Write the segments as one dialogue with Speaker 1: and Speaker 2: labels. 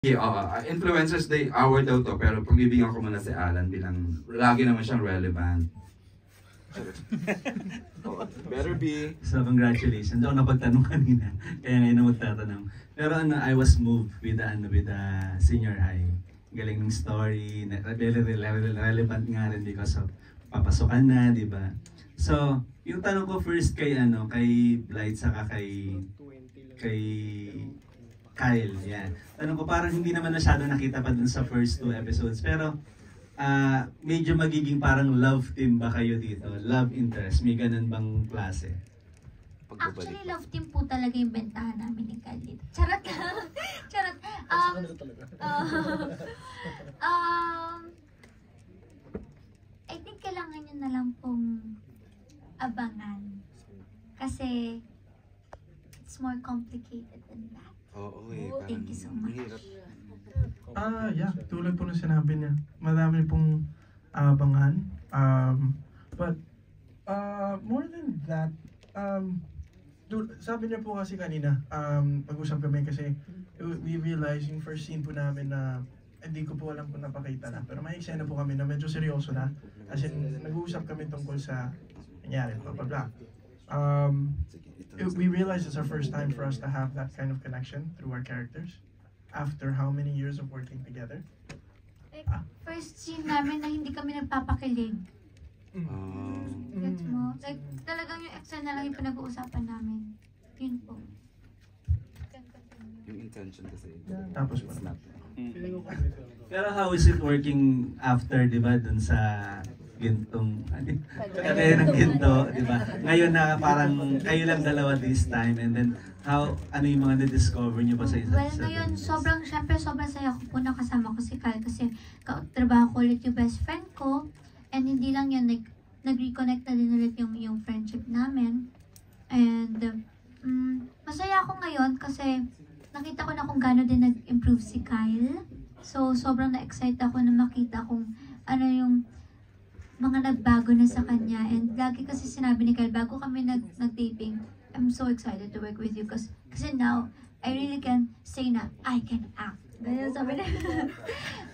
Speaker 1: Yeah, influencers day hour daw to, pero pagbibigyan ko muna si Alan bilang lagi naman siyang relevant.
Speaker 2: Oh, better be.
Speaker 3: So congratulations. Ako napagtanong kanina. Kaya ngayon na magtatanong. Pero I was moved with the senior high. Galing ng story, relevant nga rin because of papasukan na, di ba? So, yung tanong ko first kay Blight saka kay Kyle, yan. Tanong ko parang hindi naman masyado nakita pa dun sa first 2 episodes, pero medyo magiging parang love team ba kayo dito? Love interest, may ganun bang klase?
Speaker 4: Actually, love team po talaga yung bentahan namin ni Kyle dito. Charot lang. Charot. I think kailangan nyo na lang pong abangan. Kasi, it's more complicated than that.
Speaker 2: Oo,
Speaker 4: Thank you so much.
Speaker 5: Yeah, tulad po ng sinabi niya, marami pong abangan. But more than that, sabi niya po kasi kanina, pag-usap kami kasi we realized yung first scene po namin na hindi ko po alam kung napakita na, pero may eksena po kami na medyo seryoso na, as in nag-uusap kami tungkol sa nangyari, blah blah blah. We realized it's our first time for us to have that kind of connection through our characters after how many years of working together.
Speaker 4: Like, first scene namin na hindi kami nagpapakilig. Gets mo? Like, talagang yung eksena lang yung pinag-uusapan namin. Yun po.
Speaker 2: Yung intention kasi.
Speaker 5: Tapos po.
Speaker 3: Pero how is it working after, di ba, dun sa gintong, kagaya ng ginto, di ba? Ngayon na parang kayo lang dalawa this time, and then ano yung mga na-discover nyo pa sa isa't isa?
Speaker 4: Well, ngayon, syempre sobrang saya ko po nakasama ko si Kyle kasi trabaho ko ulit yung best friend ko, and hindi lang yun, like, nag-reconnect na din ulit yung friendship namin. And, masaya ako ngayon kasi nakita ko na kung gaano din nag-improve si Kyle. So, sobrang na-excite ako na makita kung ano yung mga nagbago na sa kanya. And lagi kasi sinabi ni Kyle, bago kami nag-taping, I'm so excited to work with you kasi now, I really can say na, I can act. Ganyan sabi na.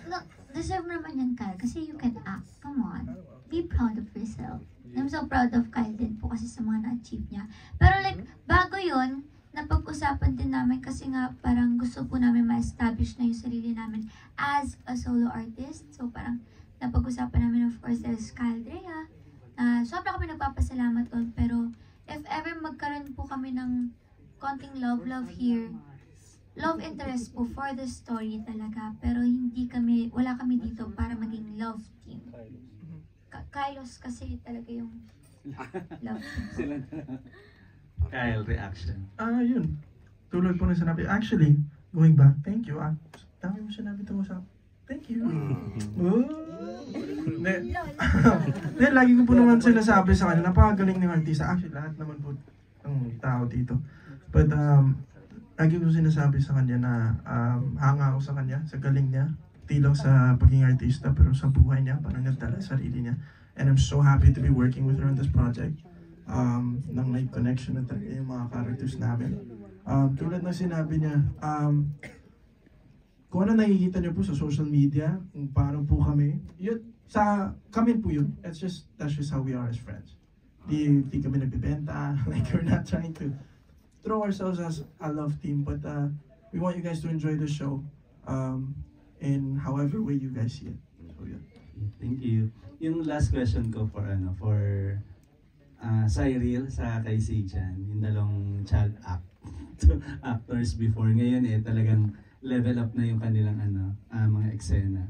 Speaker 4: Look, deserve naman yan, Kyle, kasi you can act. Come on. Be proud of yourself. I'm so proud of Kyle din po kasi sa mga na-achieve niya. Pero like, bago yun, napag-usapan din namin kasi nga parang gusto po namin ma-establish na yung sarili namin as a solo artist. So parang napag-usapan namin, of course, there's Kyle Drea. Sobra kami nagpapasalamat doon, pero if ever magkaroon po kami ng konting love here, love interest po for the story talaga, pero wala kami dito para maging love team. Kylos kasi talaga yung love team.
Speaker 3: Kyle, reaction.
Speaker 5: Yun. Tulad po ng sinabi. Actually, going back, thank you. Dami mo sinabi ito sa thank you. Then, lagi ko po naman sinasabi sa kanya, napakagaling ng artista. Actually, lahat naman po ng tao dito. But, lagi ko sinasabi sa kanya na hanga ako sa kanya, sa galing niya. Di lang sa pagiging artista, pero sa buhay niya, parang nagdala sa sarili niya. And I'm so happy to be working with her on this project. Nang may connection na talaga yung mga characters namin. Tulad ng sinabi niya, kung ano nakikita niyo po sa social media, kung paano po kami, yun, kami po yun. That's just how we are as friends. Di kami nagbibenta, like we're not trying to throw ourselves as a love team, but we want you guys to enjoy the show in however way you guys see it. So, yeah.
Speaker 3: Thank you. Yung last question ko for Cyril sa kay Sijan, yung dalawang child actors before. Ngayon talagang level up na yung kanilang mga eksena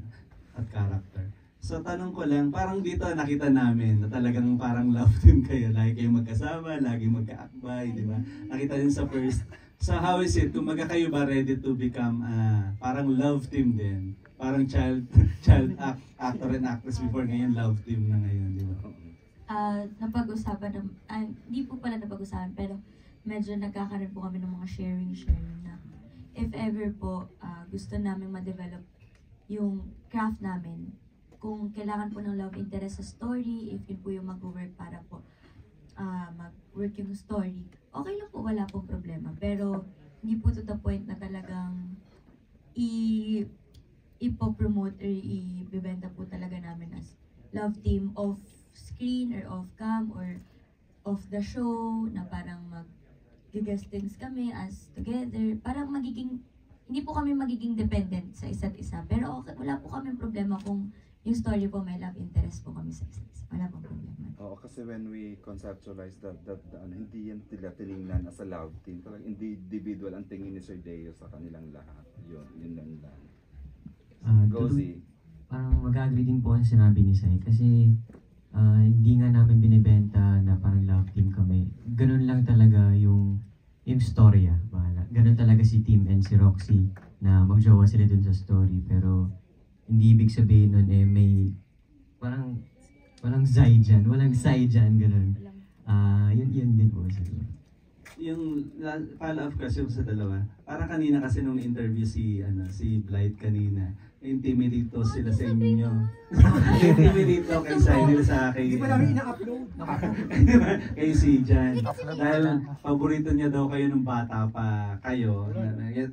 Speaker 3: at character. So tanong ko lang, parang dito nakita namin na talagang parang love team kayo. Lagi kayong magkasama, lagi magkaakbay, di ba? Nakita din sa first. So how is it? Kung kayo ba ready to become parang love team din? Parang child actor and actress before, ngayon love team na ngayon, di ba?
Speaker 6: Napag-usapan hindi po pala napag-usapan, pero medyo nagkakaroon po kami ng mga sharing na if ever po gusto namin ma-develop yung craft namin, kung kailangan po ng love interest sa story, if yun po yung mag-work para po mag-work yung story, okay lang po, wala pong problema. Pero hindi po to the point na talagang ipopromote or ibibenta po talaga namin as love team off screen or off cam or off the show na parang mag-guestings kami as together. Parang hindi po kami magiging dependent sa isa't isa. Pero okay, wala po kami problema kung yung story po may love interest po kami sa isa't isa. Wala pong problema.
Speaker 2: Oo, kasi when we conceptualize that hindi yan nila tinignan as a love team. Talagang individual ang tingin ni Sir Deo sa kanilang lahat. Yun lang. Go Z.
Speaker 7: Parang mag-agree din po sa sinabi ni Sai kasi hindi nga namin binibenta na parang love team kami. Ganun lang talaga yung storya. Ganun talaga si Tim and si Roxy na magjowa sila dun sa story. Pero hindi ibig sabihin nun may parang walang Sai dyan. Walang Sai dyan, ganun. Yun din po siguro.
Speaker 3: Yung follow-up question sa dalawa, parang kanina kasi nung interview si Blight kanina, intimidate sila sa inyo. Intimidate kay Cyril sa akin.
Speaker 8: Hindi pa namin ina-upload.
Speaker 3: Kay si Jan. Dahil paborito niya daw kayo nung bata pa kayo.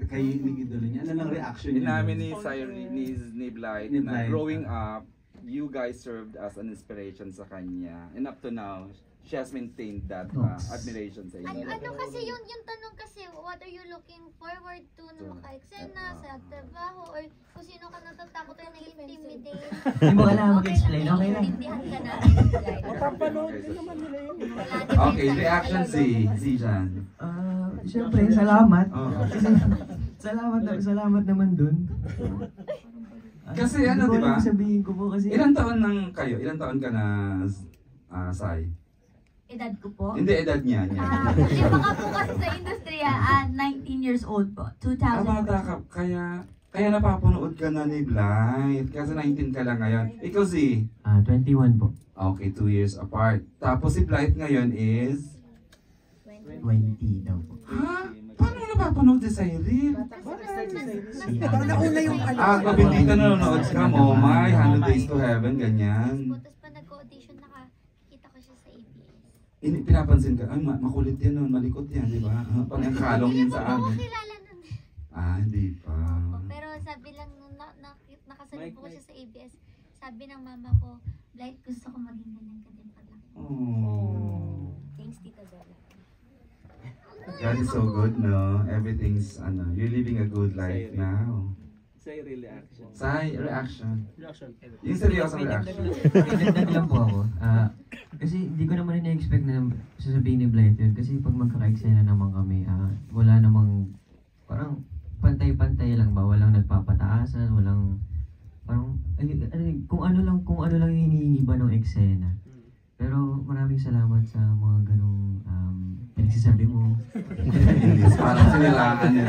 Speaker 3: Kayo idolo niya. Ano lang reaction niya?
Speaker 2: Namin ni Cyril, ni Blight, na growing up, you guys served as an inspiration sa kanya. And up to now, she has maintained that admiration sa inyo.
Speaker 4: Ano kasi yung tanong kasi, what are you looking forward to na maka-eksena sa trabaho or kung sino ka natatakot or na-intimidate?
Speaker 7: Hindi mo alam mag-explain, okay lang.
Speaker 4: Intindihan ka na.
Speaker 8: Mapapanood din naman nila yun.
Speaker 1: Okay, reaction si Jan.
Speaker 7: Siyempre, salamat. Kasi, salamat naman dun.
Speaker 1: Kasi ano, di ba?
Speaker 7: Sabihin ko po kasi...
Speaker 1: Ilang taon kayo? Ilang taon ka na, Sai?
Speaker 6: Edad ko po?
Speaker 1: Hindi, edad niya.
Speaker 6: Yung mga po kasi sa industriya, 19 years old po. 2000.
Speaker 1: Bata ka, kaya napapanood ka na ni Blight. Kasi 19 ka lang ngayon. Ikaw si?
Speaker 7: 21 po.
Speaker 1: Okay, 2 years apart. Tapos si Blight ngayon is?
Speaker 7: 20 daw po.
Speaker 1: Ha? Paano mo napapanood si Cyril?
Speaker 8: Parang nauna yung ano.
Speaker 1: Hindi ka nanonood ka mo, my 100 Days to Heaven, ganyan.
Speaker 4: Tapos pa nag-audition, nakakita ko siya sa ABS.
Speaker 1: Pinapansin ka, makulit yan nun, malikot yan, di ba? Parang ang kalong yun sa
Speaker 4: Hindi
Speaker 1: amin.
Speaker 4: ko kilala nun.
Speaker 1: Hindi pa.
Speaker 4: Pero sabi lang nung nakasalubong ko siya sa ABS, sabi ng mama ko, Blight, gusto ko maging ganyan ka din pala.
Speaker 1: Oh.
Speaker 6: Thanks, Tita Bella.
Speaker 1: God is so good, no? Everything's, you're living a good life now.
Speaker 3: Say reaction.
Speaker 1: Sai, reaction. Yung seryosong reaction.
Speaker 7: Dagdag lang po ako. Kasi hindi ko naman ina-expect na sasabihin ni Blight yun. Kasi pag magkaka-eksena naman kami, wala namang, parang pantay-pantay lang ba? Walang nagpapataasan, walang, parang, kung ano lang yung hinihingi ba ng eksena. Pero maraming salamat sa mga ganong pinagsasabi mo.
Speaker 1: Parang sinilaan yan.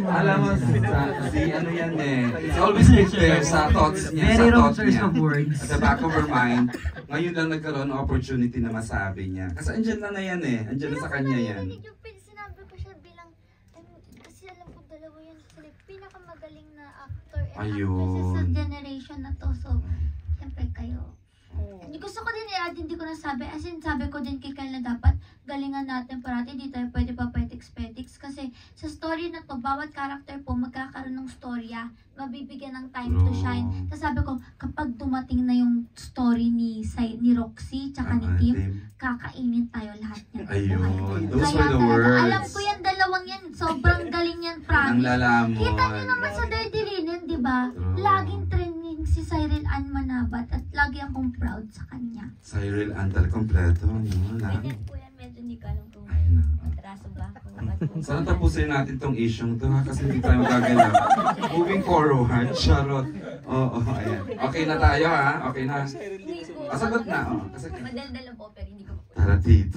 Speaker 1: Alam mo, si ano yan eh. It's always been there sa thoughts niya.
Speaker 7: Very
Speaker 1: sa
Speaker 7: wrong
Speaker 1: thought
Speaker 7: choice
Speaker 1: niya.
Speaker 7: of words.
Speaker 1: At the back of her mind. Ngayon lang nagkaroon ng opportunity na masabi niya. Kasi andyan na yan eh. Andyan na sa kanya yan.
Speaker 4: Sinabi ko siya bilang, kasi alam ko dalawa yan sila, pinakamagaling na actor and
Speaker 1: Ayun.
Speaker 4: actresses sa generation na to. So, siyempre kayo. Gusto ko din hindi ko nasabi. As in, sabi ko din kay Kyle na dapat galingan natin parati. Hindi tayo pwede pa petiks-petiks. Kasi sa story na to, bawat character po magkakaroon ng storya. Mabibigyan ng time to shine. Tapos sabi ko, kapag dumating na yung story ni Roxy tsaka ni Tim, kakainin tayo lahat niyan.
Speaker 1: Ayun. Those were the
Speaker 4: talaga,
Speaker 1: words.
Speaker 4: alam ko yan, dalawang yan. Sobrang galing yan,
Speaker 1: Ang
Speaker 4: promise.
Speaker 1: lalamon.
Speaker 4: Kita niyo naman sa Dirty Linen, di ba? Laging trending si Cyril Ann Manabat at lagi akong proud sa kanya.
Speaker 1: Cyril Antal kompleto. No?
Speaker 6: Ganyan po yan, medyo hindi ko alam kung
Speaker 1: Ay, na.
Speaker 6: matraso ba ako.
Speaker 1: Sana tapusin natin tong issue to ha, kasi hindi tayo magagalap. Moving forward, charot. Oo, ayan. Okay na tayo ha? Okay na.
Speaker 6: Hindi ko.
Speaker 1: Sagot na. Kasi
Speaker 6: Madaldal po, pero hindi ko po.
Speaker 1: taratid.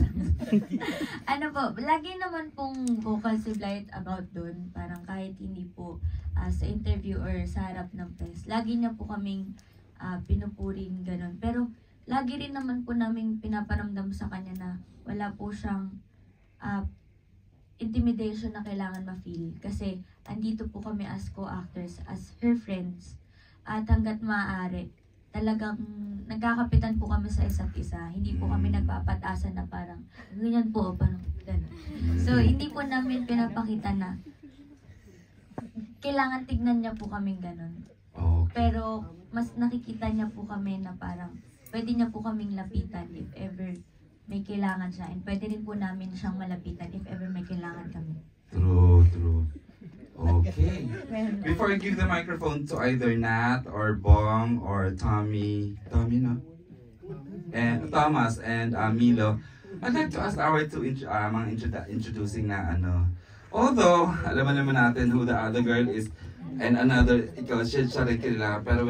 Speaker 6: Ano po, lagi naman pong vocal si Blight about dun. Parang kahit hindi po sa interview or sa harap ng press, lagi niya po kaming pinupuring ganun. Pero lagi rin naman po namin pinaparamdam sa kanya na wala po siyang intimidation na kailangan ma-feel. Kasi andito po kami as co-actors, as her friends. At hanggat maaari, talagang nagkakapitan po kami sa isa't isa. Hindi po kami nagpapatasan na parang, ganyan po, parang gano'n. So, hindi po namin pinapakita na kailangan tignan niya po kaming ganun.
Speaker 1: Okay.
Speaker 6: Pero mas nakikita niya po kami na parang pwede niya po kaming lapitan if ever may kailangan siya. And pwede rin po namin siyang malapitan if ever may kailangan kami.
Speaker 1: True, true. Okay.
Speaker 6: Meron.
Speaker 1: Before I give the microphone to either Nat or Bong or Tommy, no? And Thomas and Milo, I'd like to ask our two mga introducing na ano. Although, alam naman natin who the other girl is and another, ikaw, siya rin kilala, pero